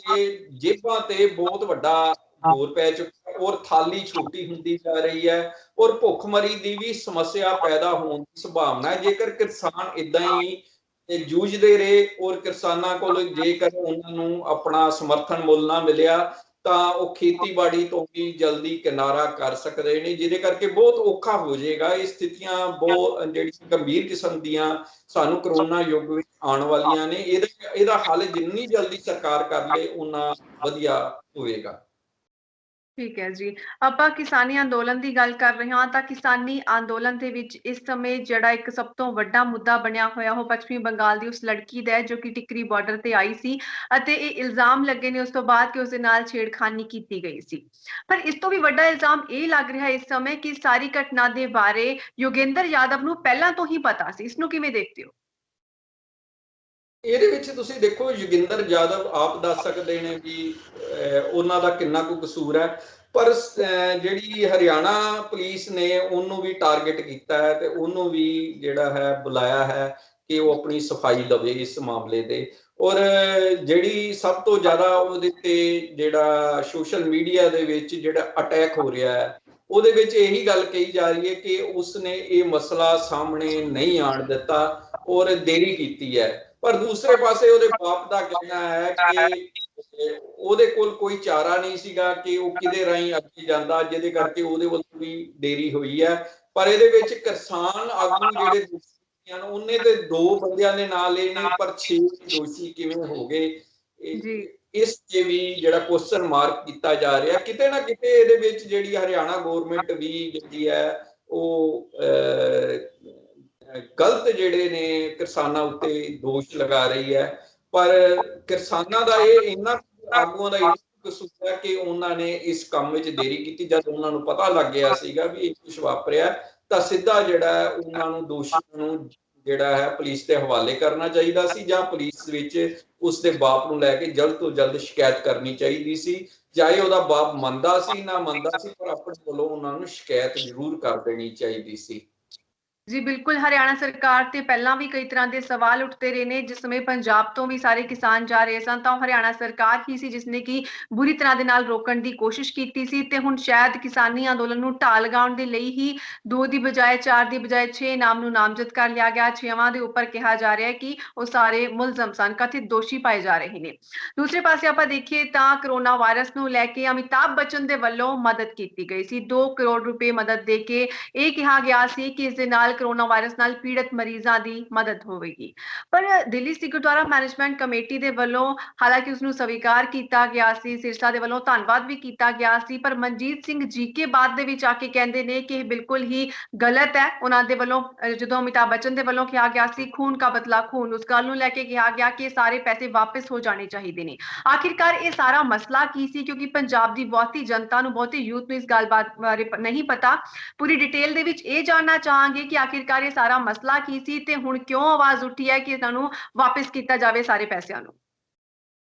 ਜੇਬਾਂ ਤੇ ਬਹੁਤ ਵੱਡਾ ਜ਼ੋਰ ਪੈ ਚੁੱਕਾ, ਔਰ ਥਾਲੀ ਛੋਟੀ ਹੁੰਦੀ ਜਾ ਰਹੀ ਹੈ, ਔਰ ਭੁੱਖਮਰੀ ਦੀ ਵੀ ਸਮੱਸਿਆ ਪੈਦਾ ਹੋਣ ਦੀ ਸੰਭਾਵਨਾ ਹੈ ਜੇਕਰ ਕਿਸਾਨ ਇਦਾਂ ਹੀ ਜੂਝਦੇ ਰਹੇ। ਔਰ ਕਿਸਾਨਾਂ ਕੋਲ ਜੇਕਰ ਉਹਨਾਂ ਨੂੰ ਆਪਣਾ ਸਮਰਥਨ ਮੁੱਲ ਨਾ ਮਿਲਿਆ ਤਾਂ ਉਹ ਖੇਤੀਬਾੜੀ ਤੋਂ ਵੀ ਜਲਦੀ ਕਿਨਾਰਾ ਕਰ ਸਕਦੇ ਨੇ, ਜਿਹਦੇ ਕਰਕੇ ਬਹੁਤ ਔਖਾ ਹੋ ਜਾਏਗਾ। ਇਹ ਸਥਿਤੀਆਂ ਬਹੁਤ ਜਿਹੜੀ ਗੰਭੀਰ ਕਿਸਮ ਦੀਆਂ ਸਾਨੂੰ ਕਰੋਨਾ ਯੁੱਗ ਵਿੱਚ ਆਉਣ ਵਾਲੀਆਂ ਨੇ। ਇਹਦਾ ਹੱਲ ਜਿੰਨੀ ਜਲਦੀ ਸਰਕਾਰ ਕਰ ਲੇ ਉਨਾ ਵਧੀਆ ਹੋਵੇਗਾ। ਠੀਕ ਹੈ ਜੀ। ਆਪਾਂ ਕਿਸਾਨੀ ਅੰਦੋਲਨ ਦੀ ਗੱਲ ਕਰ ਰਹੇ ਹਾਂ ਤਾਂ ਕਿਸਾਨੀ ਅੰਦੋਲਨ ਦੇ ਵਿੱਚ ਇਸ ਸਮੇਂ ਜਿਹੜਾ ਇੱਕ ਸਭ ਤੋਂ ਵੱਡਾ ਮੁੱਦਾ ਬਣਿਆ ਹੋਇਆ ਉਹ ਪੱਛਮੀ ਬੰਗਾਲ ਦੀ ਉਸ ਲੜਕੀ ਦਾ ਹੈ ਜੋ ਕਿ ਟਿਕਰੀ ਬਾਰਡਰ ਤੇ ਆਈ ਸੀ ਅਤੇ ਇਹ ਇਲਜ਼ਾਮ ਲੱਗੇ ਨੇ ਉਸ ਤੋਂ ਬਾਅਦ ਕਿ ਉਸਦੇ ਨਾਲ ਛੇੜਖਾਨੀ ਕੀਤੀ ਗਈ ਸੀ। ਪਰ ਇਸ ਤੋਂ ਵੀ ਵੱਡਾ ਇਲਜ਼ਾਮ ਇਹ ਲੱਗ ਰਿਹਾ ਇਸ ਸਮੇਂ ਕਿ ਸਾਰੀ ਘਟਨਾ ਦੇ ਬਾਰੇ ਯੋਗੇਂਦਰ ਯਾਦਵ ਨੂੰ ਪਹਿਲਾਂ ਤੋਂ ਹੀ ਪਤਾ ਸੀ। ਇਸ ਨੂੰ ਕਿਵੇਂ ਦੇਖਦੇ ਹੋ? ਇਹਦੇ ਵਿੱਚ ਤੁਸੀਂ ਦੇਖੋ, ਯੋਗਿੰਦਰ ਯਾਦਵ ਆਪ ਦੱਸ ਸਕਦੇ ਨੇ ਵੀ ਉਹਨਾਂ ਦਾ ਕਿੰਨਾ ਕੁ ਕਸੂਰ ਹੈ, ਪਰ ਜਿਹੜੀ ਹਰਿਆਣਾ ਪੁਲਿਸ ਨੇ ਉਹਨੂੰ ਵੀ ਟਾਰਗੇਟ ਕੀਤਾ ਹੈ ਤੇ ਉਹਨੂੰ ਵੀ ਜਿਹੜਾ ਹੈ ਬੁਲਾਇਆ ਹੈ ਕਿ ਉਹ ਆਪਣੀ ਸਫਾਈ ਦੇਵੇ ਇਸ ਮਾਮਲੇ ਦੇ। ਔਰ ਜਿਹੜੀ ਸਭ ਤੋਂ ਜ਼ਿਆਦਾ ਉਹਦੇ ਤੇ ਜਿਹੜਾ ਸੋਸ਼ਲ ਮੀਡੀਆ ਦੇ ਵਿੱਚ ਜਿਹੜਾ ਅਟੈਕ ਹੋ ਰਿਹਾ ਹੈ ਉਹਦੇ ਵਿੱਚ ਇਹੀ ਗੱਲ ਕਹੀ ਜਾ ਰਹੀ ਹੈ ਕਿ ਉਸਨੇ ਇਹ ਮਸਲਾ ਸਾਹਮਣੇ ਨਹੀਂ ਆਉਣ ਦਿੱਤਾ ਔਰ ਦੇਰੀ ਕੀਤੀ ਹੈ। ਪਰ ਦੂਸਰੇ ਪਾਸੇ ਉਹਦੇ ਬਾਪ ਦਾ ਕਹਿਣਾ ਹੈ ਕਿ ਉਹਦੇ ਕੋਲ ਕੋਈ ਚਾਰਾ ਨਹੀਂ ਸੀਗਾ ਕਿ ਉਹ ਕਿਹਦੇ ਰਾਹੀਂ ਅੱਗੇ ਜਾਂਦਾ, ਜਿਹਦੇ ਕਰਕੇ ਉਹਦੇ ਵੱਲੋਂ ਵੀ ਦੇਰੀ ਹੋਈ ਹੈ। ਪਰ ਇਹਦੇ ਵਿੱਚ ਕਿਸਾਨ ਆਗੂ ਜਿਹੜੇ ਦੋਸ਼ੀ ਹਨ ਉਹਨੇ ਤੇ 2 ਬੰਦਿਆਂ ਦੇ ਨਾਂ ਲਏ ਨੇ, ਪਰ 6 ਦੋਸ਼ੀ ਕਿਵੇਂ ਹੋ ਗਏ ਜੀ ਇਸ ਤੇ ਵੀ ਜਿਹੜਾ ਕੁਐਸਚਨ ਮਾਰਕ ਕੀਤਾ ਜਾ ਰਿਹਾ। ਕਿਤੇ ਨਾ ਕਿਤੇ ਇਹਦੇ ਵਿੱਚ ਜਿਹੜੀ ਹਰਿਆਣਾ ਗਵਰਨਮੈਂਟ ਵੀ ਜਿਹੜੀ ਹੈ ਉਹ ਗਲਤ ਜਿਹੜੇ ਨੇ ਕਿਸਾਨਾਂ ਉੱਤੇ ਦੋਸ਼ ਲਗਾ ਰਹੀ ਹੈ। ਪਰ ਕਿਸਾਨਾਂ ਦਾ ਇਹ ਇੰਨਾ ਆਗੂਆਂ ਦਾ ਕਸੂਰ ਹੈ ਕਿ ਉਹਨਾਂ ਨੇ ਇਸ ਕੰਮ ਵਿੱਚ ਦੇਰੀ ਕੀਤੀ। ਜਦ ਉਹਨਾਂ ਨੂੰ ਪਤਾ ਲੱਗ ਗਿਆ ਸੀਗਾ ਵੀ ਇਹ ਕੁਝ ਵਾਪਰਿਆ ਤਾਂ ਸਿੱਧਾ ਜਿਹੜਾ ਹੈ ਉਹਨਾਂ ਨੂੰ ਦੋਸ਼ੀਆਂ ਨੂੰ ਜਿਹੜਾ ਹੈ ਪੁਲਿਸ ਦੇ ਹਵਾਲੇ ਕਰਨਾ ਚਾਹੀਦਾ ਸੀ, ਜਾਂ ਪੁਲਿਸ ਵਿੱਚ ਉਸਦੇ ਬਾਪ ਨੂੰ ਲੈ ਕੇ ਜਲਦ ਤੋਂ ਜਲਦ ਸ਼ਿਕਾਇਤ ਕਰਨੀ ਚਾਹੀਦੀ ਸੀ। ਚਾਹੇ ਉਹਦਾ ਬਾਪ ਮੰਨਦਾ ਸੀ ਨਾ ਮੰਨਦਾ ਸੀ, ਪਰ ਆਪਣੇ ਵੱਲੋਂ ਉਹਨਾਂ ਨੂੰ ਸ਼ਿਕਾਇਤ ਜ਼ਰੂਰ ਕਰ ਦੇਣੀ ਚਾਹੀਦੀ ਸੀ। ਜੀ ਬਿਲਕੁਲ। ਹਰਿਆਣਾ ਸਰਕਾਰ ਤੇ ਪਹਿਲਾਂ ਵੀ ਕਈ ਤਰ੍ਹਾਂ ਦੇ ਸਵਾਲ ਉੱਠਦੇ ਰਹੇ ਨੇ। ਜਿਸ ਸਮੇਂ ਪੰਜਾਬ ਤੋਂ ਵੀ ਸਾਰੇ ਕਿਸਾਨ ਜਾ ਰਹੇ ਸਨ ਤਾਂ ਉਹ ਹਰਿਆਣਾ ਸਰਕਾਰ ਹੀ ਸੀ ਜਿਸਨੇ ਕਿ ਬੁਰੀ ਤਰ੍ਹਾਂ ਦੇ ਨਾਲ ਰੋਕਣ ਦੀ ਕੋਸ਼ਿਸ਼ ਕੀਤੀ ਸੀ ਤੇ ਹੁਣ ਸ਼ਾਇਦ ਕਿਸਾਨੀ ਅੰਦੋਲਨ ਨੂੰ ਢਾਹ ਲਗਾਉਣ ਦੇ ਲਈ ਹੀ 2 ਦੀ ਬਜਾਏ 4 ਦੀ ਬਜਾਏ 6 ਨਾਮ ਨੂੰ ਨਾਮਜ਼ਦ ਕਰ ਲਿਆ ਗਿਆ। 6ਵਾਂ ਦੇ ਉੱਪਰ ਕਿਹਾ ਜਾ ਰਿਹਾ ਹੈ ਕਿ ਉਹ ਸਾਰੇ ਮੁਲਜ਼ਮ ਸਨ, ਕਥਿਤ ਦੋਸ਼ੀ ਪਾਏ ਜਾ ਰਹੇ ਨੇ। ਦੂਸਰੇ ਪਾਸੇ ਆਪਾਂ ਦੇਖੀਏ ਤਾਂ ਕਰੋਨਾ ਵਾਇਰਸ ਨੂੰ ਲੈ ਕੇ ਅਮਿਤਾਭ ਬੱਚਨ ਦੇ ਵੱਲੋਂ ਮਦਦ ਕੀਤੀ ਗਈ ਸੀ। 2 ਕਰੋੜ ਰੁਪਏ ਮਦਦ ਦੇ ਕੇ ਇਹ ਕਿਹਾ ਗਿਆ ਸੀ ਕਿ ਇਸ ਦੇ ਨਾਲ ਕਰੋਨਾ ਵਾਇਰਸ ਨਾਲ ਪੀੜਤ ਮਰੀਜ਼ਾਂ ਦੀ ਮਦਦ ਹੋਵੇਗੀ। ਪਰ ਦਿੱਲੀ ਸਿੱਖ ਗੁਰਦੁਆਰਾ ਮੈਨੇਜਮੈਂਟ ਕਮੇਟੀ ਦੇ ਵੱਲੋਂ ਹਾਲਾਂਕਿ ਉਸ ਨੂੰ ਸਵੀਕਾਰ ਕੀਤਾ ਗਿਆ ਸੀ, ਸਿਰਸਾ ਦੇ ਵੱਲੋਂ ਧੰਨਵਾਦ ਵੀ ਕੀਤਾ ਗਿਆ ਸੀ, ਪਰ ਮਨਜੀਤ ਸਿੰਘ ਜੀਕੇ ਬਾਅਦ ਦੇ ਵਿੱਚ ਆ ਕੇ ਕਹਿੰਦੇ ਨੇ ਕਿ ਇਹ ਬਿਲਕੁਲ ਹੀ ਗਲਤ ਹੈ। ਉਹਨਾਂ ਦੇ ਵੱਲੋਂ ਜਦੋਂ ਅਮਿਤਾਭ ਬੱਚਨ ਦੇ ਵੱਲੋਂ ਕਿਹਾ ਗਿਆ ਸੀ ਖੂਨ ਕਾ ਬਦਲਾ ਖੂਨ, ਉਸ ਗੱਲ ਨੂੰ ਲੈ ਕੇ ਕਿਹਾ ਗਿਆ ਕਿ ਇਹ ਸਾਰੇ ਪੈਸੇ ਵਾਪਸ ਹੋ ਜਾਣੇ ਚਾਹੀਦੇ ਨੇ। ਆਖਿਰਕਾਰ ਇਹ ਸਾਰਾ ਮਸਲਾ ਕੀ ਸੀ? ਕਿਉਂਕਿ ਪੰਜਾਬ ਦੀ ਬਹੁਤੀ ਜਨਤਾ ਨੂੰ, ਬਹੁਤੀ ਯੂਥ ਨੂੰ ਇਸ ਗੱਲਬਾਤ ਬਾਰੇ ਨਹੀਂ ਪਤਾ। ਪੂਰੀ ਡਿਟੇਲ ਦੇ ਵਿੱਚ ਇਹ ਜਾਣਨਾ ਚਾਹਾਂਗੇ ਕਿ ਆਖਿਰਕਾਰ ਇਹ ਸਾਰਾ ਮਸਲਾ ਕੀ ਸੀ ਤੇ ਹੁਣ ਕਿਉਂ ਆਵਾਜ਼ ਉੱਠੀ ਹੈ ਕਿ ਇਹਨਾਂ ਨੂੰ ਵਾਪਸ ਕੀਤਾ ਜਾਵੇ ਸਾਰੇ ਪੈਸਿਆਂ ਨੂੰ।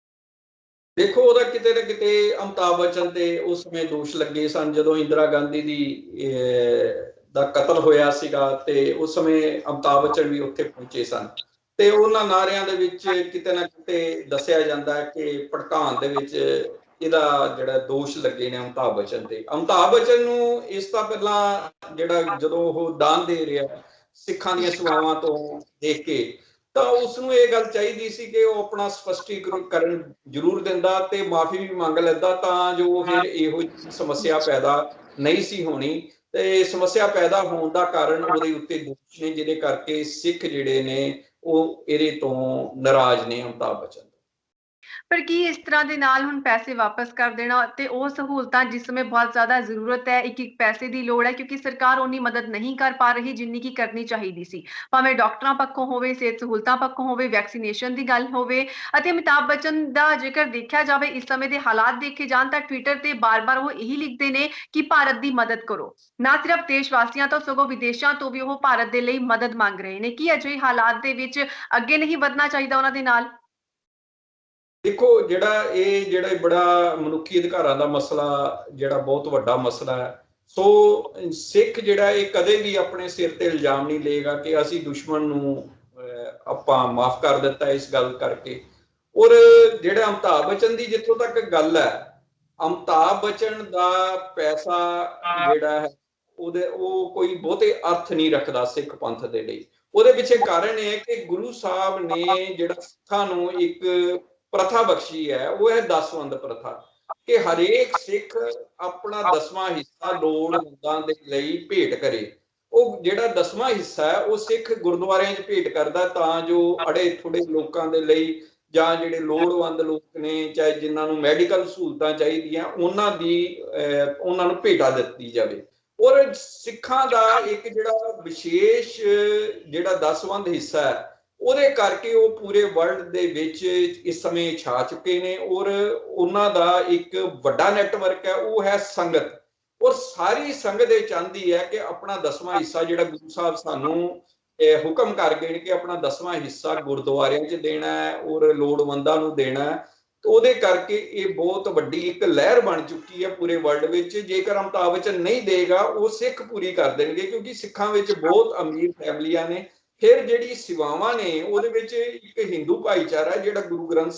ਦੇਖੋ, ਉਹਦਾ ਕਿਤੇ ਨਾ ਕਿਤੇ ਅਮਿਤਾਭ ਬੱਚਨ ਤੇ ਉਸ ਸਮੇਂ ਦੋਸ਼ ਲੱਗੇ ਸਨ ਜਦੋਂ ਇੰਦਰਾ ਗਾਂਧੀ ਦਾ ਕਤਲ ਹੋਇਆ ਸੀਗਾ ਤੇ ਉਸ ਸਮੇਂ ਅਮਿਤਾਭ ਬੱਚਨ ਵੀ ਉੱਥੇ ਪਹੁੰਚੇ ਸਨ ਤੇ ਉਹਨਾਂ ਨਾਰਿਆਂ ਦੇ ਵਿੱਚ ਕਿਤੇ ਨਾ ਕਿਤੇ ਦੱਸਿਆ ਜਾਂਦਾ ਹੈ ਕਿ ਭੜਕਾਉਣ ਦੇ ਵਿੱਚ ਇਹਦਾ ਜਿਹੜਾ ਦੋਸ਼ ਲੱਗੇ ਨੇ ਅਮਿਤਾਭ ਬੱਚਨ ਤੇ। ਅਮਿਤਾਭ ਬੱਚਨ ਨੂੰ ਇਸ ਤੋਂ ਪਹਿਲਾਂ ਜਿਹੜਾ ਜਦੋਂ ਉਹ ਦਾਨ ਦੇ ਰਿਹਾ ਸਿੱਖਾਂ ਦੀਆਂ ਸੇਵਾਵਾਂ ਤੋਂ ਦੇਖ ਕੇ ਤਾਂ ਉਸਨੂੰ ਇਹ ਗੱਲ ਚਾਹੀਦੀ ਸੀ ਕਿ ਉਹ ਆਪਣਾ ਸਪਸ਼ਟੀਕਰਨ ਜ਼ਰੂਰ ਦਿੰਦਾ ਤੇ ਮਾਫੀ ਵੀ ਮੰਗ ਲੈਂਦਾ ਤਾਂ ਜੋ ਫਿਰ ਇਹੋ ਜਿਹੀ ਸਮੱਸਿਆ ਪੈਦਾ ਨਹੀਂ ਸੀ ਹੋਣੀ। ਤੇ ਸਮੱਸਿਆ ਪੈਦਾ ਹੋਣ ਦਾ ਕਾਰਨ ਉਹਦੇ ਉੱਤੇ ਦੋਸ਼ ਨੇ, ਜਿਹਦੇ ਕਰਕੇ ਸਿੱਖ ਜਿਹੜੇ ਨੇ ਉਹ ਇਹਦੇ ਤੋਂ ਨਾਰਾਜ਼ ਨੇ ਅਮਿਤਾਭ ਬੱਚਨ। ਪਰ ਕੀ ਇਸ ਤਰ੍ਹਾਂ ਦੇ ਨਾਲ ਹੁਣ ਪੈਸੇ ਵਾਪਸ ਕਰ ਦੇਣਾ ਤੇ ਉਹ ਸਹੂਲਤਾਂ ਜਿਸ ਸਮੇਂ ਬਹੁਤ ਜ਼ਿਆਦਾ ਜ਼ਰੂਰਤ ਹੈ, ਇੱਕ ਇੱਕ ਪੈਸੇ ਦੀ ਲੋੜ ਹੈ, ਕਿਉਂਕਿ ਸਰਕਾਰ ਉਨੀ ਮਦਦ ਨਹੀਂ ਕਰ ਪਾ ਰਹੀ ਜਿੰਨੀ ਕੀ ਕਰਨੀ ਚਾਹੀਦੀ ਸੀ, ਭਾਵੇਂ ਡਾਕਟਰਾਂ ਪੱਖੋਂ ਹੋਵੇ, ਸਿਹਤ ਸਹੂਲਤਾਂ ਪੱਖੋਂ ਹੋਵੇ, ਵੈਕਸੀਨੇਸ਼ਨ ਦੀ ਗੱਲ ਹੋਵੇ। ਅਤੇ ਅਮਿਤਾਭ ਬੱਚਨ ਦਾ ਜੇਕਰ ਦੇਖਿਆ ਜਾਵੇ ਇਸ ਸਮੇਂ ਦੇ ਹਾਲਾਤ ਦੇਖੇ ਜਾਣ ਤਾਂ ਟਵਿੱਟਰ ਤੇ ਬਾਰ-ਬਾਰ ਉਹ ਇਹੀ ਲਿਖਦੇ ਨੇ ਕਿ ਭਾਰਤ ਦੀ ਮਦਦ ਕਰੋ। ਨਾ ਸਿਰਫ ਦੇਸ਼ ਵਾਸੀਆਂ ਤੋਂ ਸਗੋਂ ਵਿਦੇਸ਼ਾਂ ਤੋਂ ਵੀ ਉਹ ਭਾਰਤ ਦੇ ਲਈ ਮਦਦ ਮੰਗ ਰਹੇ ਨੇ। ਕੀ ਅਜਿਹੇ ਹਾਲਾਤ ਦੇ ਵਿੱਚ ਅੱਗੇ ਨਹੀਂ ਵਧਣਾ ਚਾਹੀਦਾ ਉਹਨਾਂ ਦੇ ਨਾਲ? ਦੇਖੋ, ਜਿਹੜਾ ਬੜਾ ਮਨੁੱਖੀ ਅਧਿਕਾਰਾਂ ਦਾ ਮਸਲਾ, ਜਿਹੜਾ ਬਹੁਤ ਵੱਡਾ ਮਸਲਾ ਹੈ। ਸੋ ਸਿੱਖ ਜਿਹੜਾ ਇਹ ਕਦੇ ਵੀ ਆਪਣੇ ਸਿਰ ਤੇ ਇਲਜ਼ਾਮ ਨਹੀਂ ਲਏਗਾ ਕਿ ਅਸੀਂ ਦੁਸ਼ਮਣ ਨੂੰ ਆਪਾਂ ਮਾਫ ਕਰ ਦਿੱਤਾ ਇਸ ਗੱਲ ਕਰਕੇ। ਔਰ ਜਿਹੜਾ ਅਮਿਤਾਭ ਬੱਚਨ ਦੀ ਜਿੱਥੋਂ ਤੱਕ ਗੱਲ ਹੈ, ਅਮਿਤਾਭ ਬੱਚਨ ਦਾ ਪੈਸਾ ਜਿਹੜਾ ਹੈ ਉਹ ਕੋਈ ਬਹੁਤੇ ਅਰਥ ਨਹੀਂ ਰੱਖਦਾ ਸਿੱਖ ਪੰਥ ਦੇ ਲਈ। ਉਹਦੇ ਪਿੱਛੇ ਕਾਰਨ ਇਹ ਹੈ ਕਿ ਗੁਰੂ ਸਾਹਿਬ ਨੇ ਜਿਹੜਾ ਸਿੱਖਾਂ ਨੂੰ ਇੱਕ ਪ੍ਰਥਾ ਬਖਸ਼ੀ ਹੈ, ਉਹ ਹੈ ਦਸਵੰਧ ਪ੍ਰਥਾ, ਕਿ ਹਰੇਕ ਸਿੱਖ ਆਪਣਾ 10ਵਾਂ ਹਿੱਸਾ ਲੋੜਵੰਦਾਂ ਦੇ ਲਈ ਭੇਟ ਕਰੇ। ਉਹ ਜਿਹੜਾ 10ਵਾਂ ਹਿੱਸਾ ਹੈ ਉਹ ਸਿੱਖ ਗੁਰਦੁਆਰਿਆਂ 'ਚ ਭੇਟ ਕਰਦਾ, ਤਾਂ ਜੋ ਅੜੇ ਥੋੜੇ ਲੋਕਾਂ ਦੇ ਲਈ ਜਾਂ ਜਿਹੜੇ ਲੋੜਵੰਦ ਲੋਕ ਨੇ, ਚਾਹੇ ਜਿਨ੍ਹਾਂ ਨੂੰ ਮੈਡੀਕਲ ਸਹੂਲਤਾਂ ਚਾਹੀਦੀਆਂ, ਉਹਨਾਂ ਨੂੰ ਭੇਟਾ ਦਿੱਤੀ ਜਾਵੇ। ਔਰ ਸਿੱਖਾਂ ਦਾ ਇੱਕ ਜਿਹੜਾ ਵਿਸ਼ੇਸ਼ ਜਿਹੜਾ ਦਸਵੰਧ ਹਿੱਸਾ ਹੈ, ਉਹਦੇ ਕਰਕੇ ਉਹ ਪੂਰੇ ਵਰਲਡ ਦੇ ਵਿੱਚ ਇਸ ਸਮੇਂ ਛਾ ਚੁੱਕੇ ਨੇ। ਔਰ ਉਹਨਾਂ ਦਾ ਇੱਕ ਵੱਡਾ ਨੈਟਵਰਕ ਹੈ, ਉਹ ਹੈ ਸੰਗਤ। ਔਰ ਸਾਰੀ ਸੰਗਤ ਇਹ ਚਾਹੁੰਦੀ ਹੈ ਕਿ ਆਪਣਾ 10ਵਾਂ ਹਿੱਸਾ ਜਿਹੜਾ ਗੁਰੂ ਸਾਹਿਬ ਸਾਨੂੰ ਹੁਕਮ ਕਰ ਗਏ ਨੇ ਕਿ ਆਪਣਾ 10ਵਾਂ ਹਿੱਸਾ ਗੁਰਦੁਆਰਿਆਂ 'ਚ ਦੇਣਾ ਹੈ ਔਰ ਲੋੜਵੰਦਾਂ ਨੂੰ ਦੇਣਾ ਹੈ। ਉਹਦੇ ਕਰਕੇ ਇਹ ਬਹੁਤ ਵੱਡੀ ਇੱਕ ਲਹਿਰ ਬਣ ਚੁੱਕੀ ਹੈ ਪੂਰੇ ਵਰਲਡ ਵਿੱਚ। ਜੇਕਰ ਅਮਿਤਾਭ ਬੱਚਨ ਨਹੀਂ ਦੇਗਾ, ਉਹ ਸਿੱਖ ਪੂਰੀ ਕਰ ਦੇਣਗੇ, ਕਿਉਂਕਿ ਸਿੱਖਾਂ ਵਿੱਚ ਬਹੁਤ ਅਮੀਰ ਫੈਮਲੀਆਂ ਨੇ। ਫਿਰ ਜਿਹੜੀ ਸੇਵਾਵਾਂ ਨੇ ਉਹਦੇ ਵਿੱਚ ਇੱਕ ਹਿੰਦੂ ਭਾਈਚਾਰਾ ਜਿਹੜਾ ਗੁਰੂ ਗ੍ਰੰਥ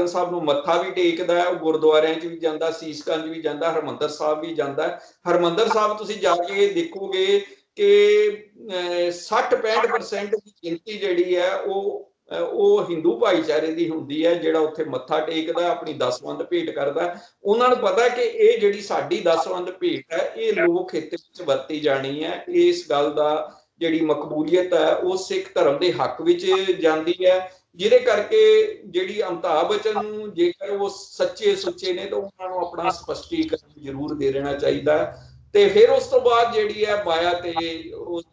ਸਾਹਿਬ ਨੂੰ ਮੱਥਾ ਵੀ ਟੇਕਦਾ ਹੈ, ਉਹ ਗੁਰਦੁਆਰਿਆਂ 'ਚ ਵੀ ਜਾਂਦਾ, ਸੀਸਗੰਜ ਵੀ ਜਾਂਦਾ, ਹਰਿਮੰਦਰ ਸਾਹਿਬ ਵੀ ਜਾਂਦਾ। ਹਰਿਮੰਦਰ ਸਾਹਿਬ ਤੁਸੀਂ ਜਾ ਕੇ ਦੇਖੋਗੇ ਕਿ 60-65% ਦੀ ਗਿਣਤੀ ਜਿਹੜੀ ਹੈ ਉਹ ਹਿੰਦੂ ਭਾਈਚਾਰੇ ਦੀ ਹੁੰਦੀ ਹੈ, ਜਿਹੜਾ ਉੱਥੇ ਮੱਥਾ ਟੇਕਦਾ, ਆਪਣੀ ਦਸਵੰਧ ਭੇਟ ਕਰਦਾ। ਉਹਨਾਂ ਨੂੰ ਪਤਾ ਕਿ ਇਹ ਜਿਹੜੀ ਸਾਡੀ ਦਸਵੰਧ ਭੇਟ ਹੈ ਇਹ ਲੋਕ ਹਿੱਤ ਵਿੱਚ ਵਰਤੀ ਜਾਣੀ ਹੈ। ਇਸ ਗੱਲ ਦਾ ਜਿਹੜੀ ਮਕਬੂਲੀਅਤ ਹੈ ਉਹ ਸਿੱਖ ਧਰਮ ਦੇ ਹੱਕ ਵਿੱਚ ਜਾਂਦੀ ਹੈ, ਜਿਹਦੇ ਕਰਕੇ ਜਿਹੜੀ ਅਮਿਤਾਭ ਬੱਚਨ ਨੂੰ, ਜੇਕਰ ਉਹ ਸੱਚੇ ਸੁੱਚੇ ਨੇ, ਤਾਂ ਉਹਨਾਂ ਨੂੰ ਆਪਣਾ ਸਪਸ਼ਟੀਕਰਨ ਜ਼ਰੂਰ ਦੇ ਦੇਣਾ ਚਾਹੀਦਾ ਹੈ। ਤੇ ਫਿਰ ਉਸ ਤੋਂ ਬਾਅਦ ਜਿਹੜੀ ਹੈ ਮਾਇਆ ਤੇ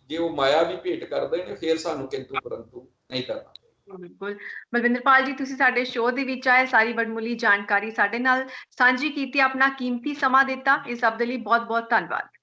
ਜੇ ਉਹ ਮਾਇਆ ਵੀ ਭੇਟ ਕਰਦੇ ਨੇ, ਫਿਰ ਸਾਨੂੰ ਕਿੰਤੂ ਪਰੰਤੂ ਨਹੀਂ ਕਰਨਾ। ਬਿਲਕੁਲ। ਬਲਵਿੰਦਰਪਾਲ ਜੀ, ਤੁਸੀਂ ਸਾਡੇ ਸ਼ੋਅ ਦੇ ਵਿੱਚ ਆਏ, ਸਾਰੀ ਵਡਮੁੱਲੀ ਜਾਣਕਾਰੀ ਸਾਡੇ ਨਾਲ ਸਾਂਝੀ ਕੀਤੀ, ਆਪਣਾ ਕੀਮਤੀ ਸਮਾਂ ਦਿੱਤਾ, ਇਸ ਸਭ ਦੇ ਲਈ ਬਹੁਤ ਬਹੁਤ ਧੰਨਵਾਦ।